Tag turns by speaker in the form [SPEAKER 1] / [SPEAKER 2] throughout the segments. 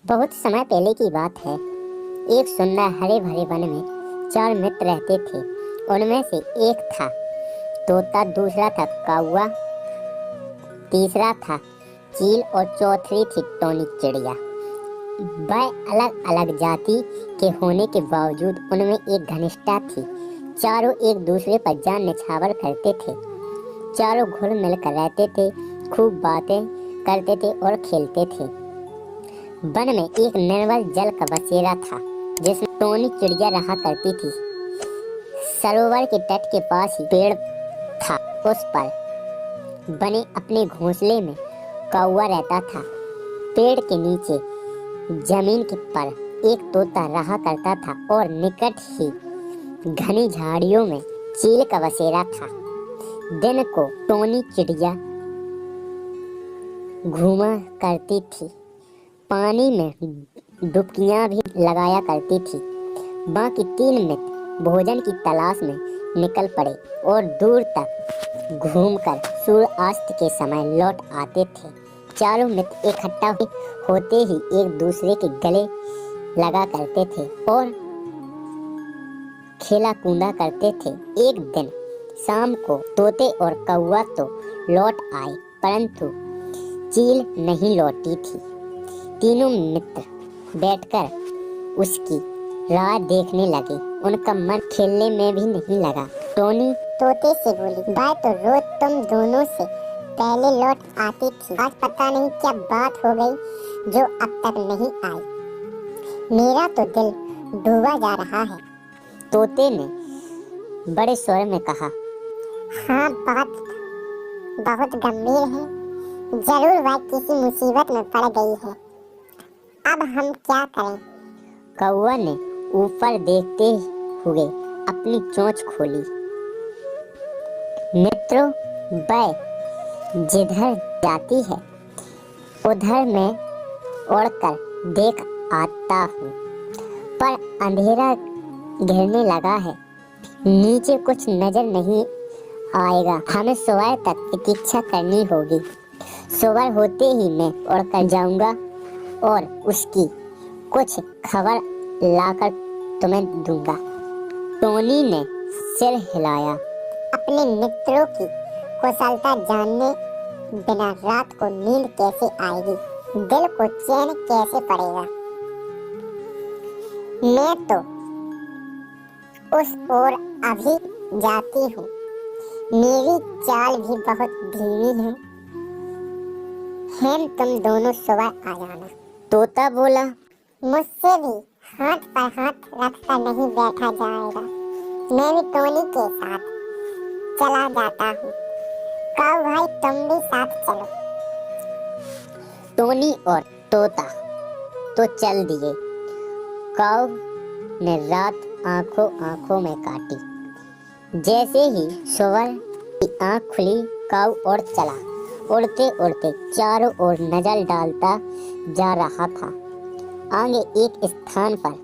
[SPEAKER 1] बहुत समय पहले की बात है। एक सुंदर हरे भरे वन में 4 मित्र रहते थे। उनमें से एक था तोता, दूसरा था कौवा, तीसरा था चील और चौथी थी टोनी चिड़िया। वह अलग अलग जाति के होने के बावजूद उनमें एक घनिष्ठता थी। चारों एक दूसरे पर जान निछावर करते थे। चारों घुल मिल कर रहते थे, खूब बातें करते थे और खेलते थे। वन में एक निर्मल जल का बसेरा था जिसमें टोनी चिड़िया रहा करती थी। सरोवर के तट के पास ही पेड़ था। उस पर बने अपने घोंसले में कौवा रहता था। पेड़ के नीचे जमीन के पर एक तोता रहा करता था और निकट ही घनी झाड़ियों में चील का बसेरा था। दिन को टोनी चिड़िया घूमा करती थी, पानी में डुबकियां भी लगाया करती थी। बाकी 3 मित्र भोजन की तलाश में निकल पड़े और दूर तक घूमकर सूर्यास्त के समय लौट आते थे। चारों मित्र इकट्ठा होते ही एक दूसरे के गले लगा करते थे और खेला कूदा करते थे। एक दिन शाम को तोते और कौवा तो लौट आए, परंतु चील नहीं लौटी थी। तीनों मित्र बैठकर उसकी राह देखने लगे। उनका मन खेलने में भी नहीं लगा। टोनी तोते से बोली, भाई तो रोज तुम दोनों से पहले लौट आती थी, आज पता नहीं क्या बात हो गई जो अब तक नहीं आई। मेरा तो दिल डूबा जा रहा है। तोते ने बड़े स्वर में कहा, हाँ, बात बहुत गंभीर है। जरूर वह किसी मुसीबत में पड़ गई है। अब हम क्या करें? कौवा ने ऊपर देखते हुए अपनी चोंच खोली। मित्रों, वह जिधर जाती है उधर मैं उड़कर देख आता हूँ, पर अंधेरा घिरने लगा है, नीचे कुछ नजर नहीं आएगा। हमें सुबह तक प्रतीक्षा करनी होगी। सुबह होते ही मैं उड़कर जाऊंगा और उसकी कुछ खबर लाकर तुम्हें दूंगा। टोनी ने सिर हिलाया। अपने मित्रों की कुशलता जानने बिना रात को नींद कैसे आएगी, दिल को चैन कैसे पड़ेगा। मैं तो उस ओर अभी जाती हूँ। मेरी चाल भी बहुत धीमी है। तुम दोनों सुबह आ जाना। तोता बोला, मुझसे भी हाथ पर हाथ रखकर नहीं बैठा जाएगा। मैं भी टोनी के साथ चला जाता हूँ। कौ भाई, तुम भी साथ चलो। टोनी और तोता तो चल दिए। कौ ने रात आंखों आंखों में काटी। जैसे ही सुबह की आंख खुली, कौ और चला। उड़ते उड़ते चारों ओर नजर डालता जा रहा था। आगे एक स्थान पर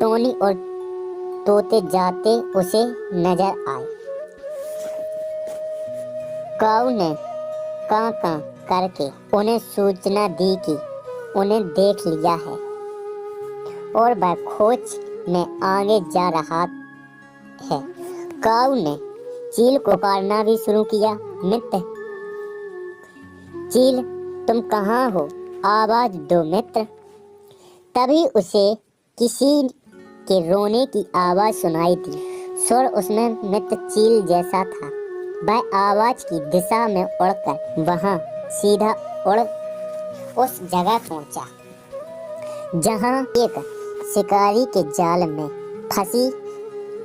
[SPEAKER 1] टोनी और तोते जाते उसे नजर आए। कौ ने कां कां करके उन्हें सूचना दी कि उन्हें देख लिया है और वह खोज में आगे जा रहा है। कौ ने चील को पुकारना भी शुरू किया, मित्र चील, तुम कहाँ हो? आवाज दो मित्र। तभी उसे किसी के रोने की आवाज सुनाई दी। सुर उसमें मित्र चील जैसा था। वह आवाज की दिशा में उड़कर वहां सीधा उड़ उस जगह पहुंचा जहां एक शिकारी के जाल में फंसी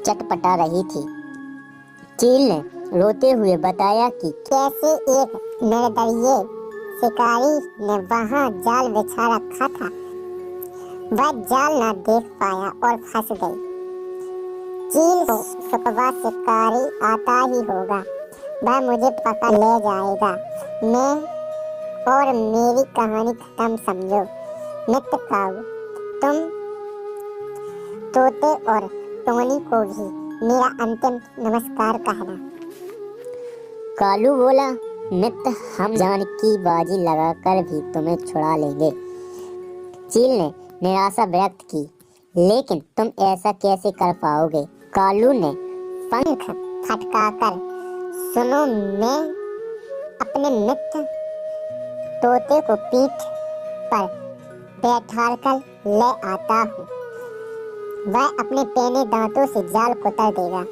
[SPEAKER 1] चटपटा रही थी। चील ने रोते हुए बताया कि कैसे एक निर्दयी शिकारी ने वहां जाल बिछा रखा था। वह जाल न देख पाया और फंस गई। चील को सुबह शिकारी आता ही होगा, वह मुझे पकड़ ले जाएगा। मैं और मेरी कहानी खत्म समझो। मित्र कौ, तुम तोते और टोनी को भी मेरा अंतिम नमस्कार कहना। कालू बोला, मित्र हम जान की बाजी लगाकर भी तुम्हें छुड़ा लेंगे। चील ने निराशा व्यक्त की, लेकिन तुम ऐसा कैसे कर पाओगे? कालू ने पंख फटकाकर, सुनो, मैं अपने मित्र तोते को पीठ पर बैठाकर ले आता हूँ। वह अपने पैने दांतों से जाल कुतर देगा।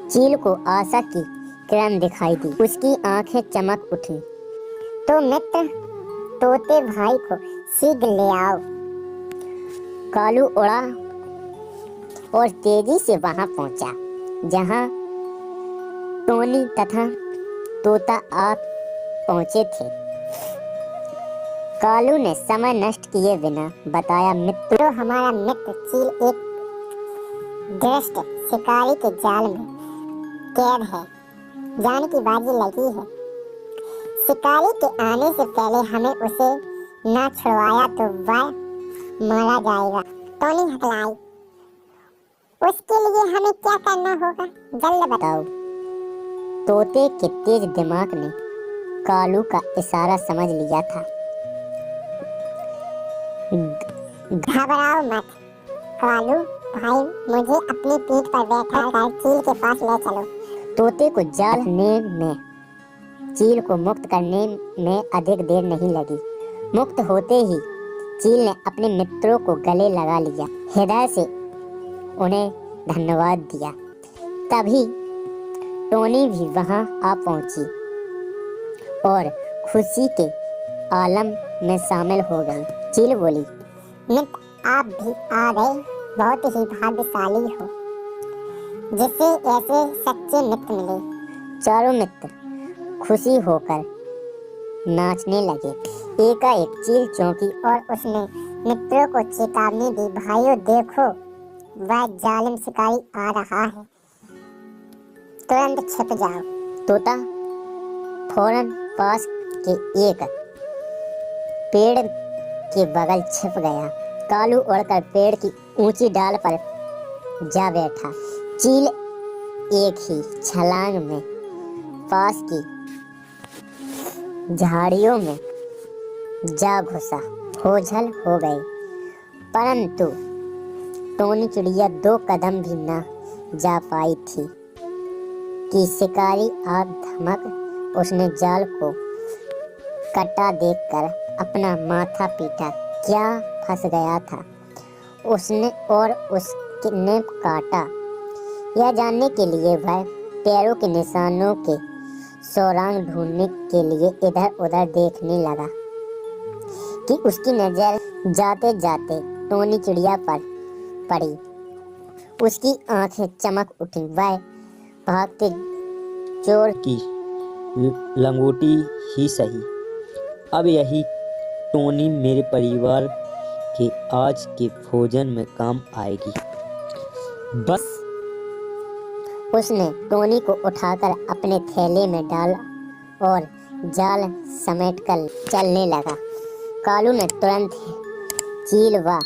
[SPEAKER 1] चील को आशा की किरण दिखाई दी। उसकी आंखें चमक उठी। तो मित्र तोते भाई को शीघ्र ले आओ। कालू उड़ा और तेजी से वहां पहुंचा जहां टोनी तथा तोता आ पहुंचे थे। कालू ने समय नष्ट किए बिना बताया, मित्र, तो हमारा मित्र चील एक दुष्ट शिकारी के जाल में कैद है। जान की बाजी लगी है। शिकारी के आने से पहले हमें उसे न छुड़वाया तो वह मारा जाएगा। टोनी हकलाई, उसके लिए हमें क्या करना होगा? जल्द बताओ। तोते के तेज दिमाग ने कालू का इशारा समझ लिया था। घबराओ मत कालू भाई, मुझे अपनी पीठ पर बैठाकर चील के पास ले चलो। तोते को जाल में चील को मुक्त करने में अधिक देर नहीं लगी। मुक्त होते ही चील ने अपने मित्रों को गले लगा लिया, हृदय से उन्हें धन्यवाद दिया। तभी टोनी भी वहां आ पहुंची और खुशी के आलम में शामिल हो गई। चील बोली, मित्र आप भी आ गए, बहुत ही भाग्यशाली हो जिसे ऐसे सच्चे मित्र मिले। चारों मित्र खुशी होकर नाचने लगे। एकाएक चील चौंकी और उसने मित्रों को चेतावनी दी, भाइयों देखो, वह जालिम शिकारी आ रहा है, तुरंत छिप जाओ। तोता फौरन पास के एक पेड़ के बगल छिप गया। कालू उड़कर पेड़ की ऊंची डाल पर जा बैठा। चील एक ही छलांग में पास की झाड़ियों में जा घुसा। ओझल हो गए, परंतु टोनी चिड़िया 2 कदम भी न जा पाई थी कि शिकारी आ धमक। उसने जाल को कटा देखकर अपना माथा पीटा। क्या फंस गया था उसने और उसने काटा। यह जानने के लिए वह पैरों के निशानों के सुराग ढूंढने के लिए इधर उधर देखने लगा कि उसकी नजर जाते जाते टोनी चिड़िया पर पड़ी। उसकी आंखें चमक उठी। वह भागते चोर
[SPEAKER 2] की लंगोटी ही सही, अब यही टोनी मेरे परिवार के आज के भोजन में काम आएगी। बस
[SPEAKER 1] उसने टोनी को उठाकर अपने थैले में डाला और जाल समेटकर चलने लगा। कालू ने तुरंत चील व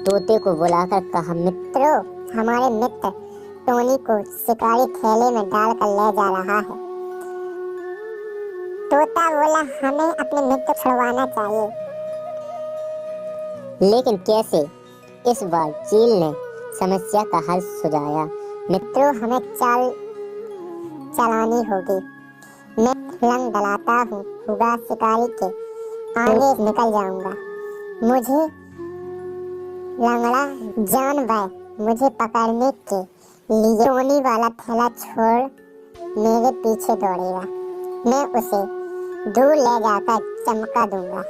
[SPEAKER 1] तोते को बुलाकर कहा, मित्रों, हमारे मित्र टोनी को शिकारी थैले में डालकर ले जा रहा है। तोता बोला, हमें अपने मित्र छुड़वाना चाहिए। लेकिन कैसे? इस बार चील ने समस्या का हल सुझाया। मित्रों, हमें चाल चलानी होगी। मैं रंग डलाता हूँ, शिकारी के आगे निकल जाऊंगा। मुझे लंगड़ा जानवर मुझे पकड़ने के लिए टोनी वाला थैला छोड़ मेरे पीछे दौड़ेगा। मैं उसे दूर ले जाकर चमका दूंगा।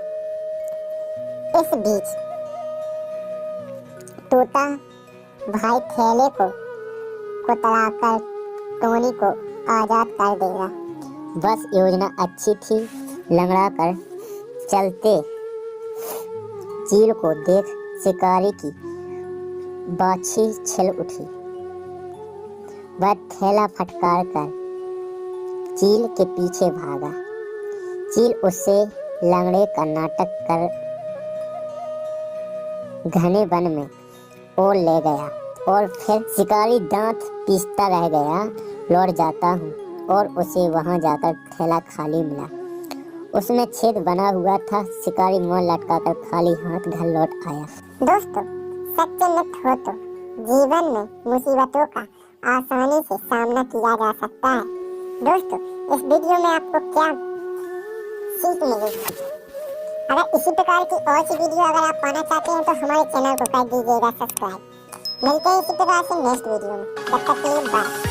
[SPEAKER 1] इस बीच तोता भाई थैले को कुतराकर टोनी को आजाद कर देगा। बस योजना अच्छी थी। लंगड़ा कर चलते चील को देख शिकारी की बाछी छिल उठी। वह थैला फटकार कर चील के पीछे भागा। चील उससे लंगड़े का नाटक कर घने वन में और ले गया और फिर शिकारी दांत पीसता रह गया। लौट जाता हूँ और उसे वहां जाकर थैला खाली मिला उसमें छेद बना हुआ था। शिकारी मुंह लटकाकर खाली हाथ घर लौट आया।
[SPEAKER 3] दोस्तों, सच्चे मित्र हो तो जीवन में मुसीबतों का आसानी से सामना किया जा सकता है। दोस्तों, इस वीडियो में आपको क्या सीख मिलेगी? अगर इसी प्रकार की और सी वीडियो अगर आप पाना चाहते हैं तो हमारे चैनल को कर दीजिएगा सब्सक्राइब। मिलते हैं इसी प्रकार से नेक्स्ट वीडियो में। तब तक के लिए बाय।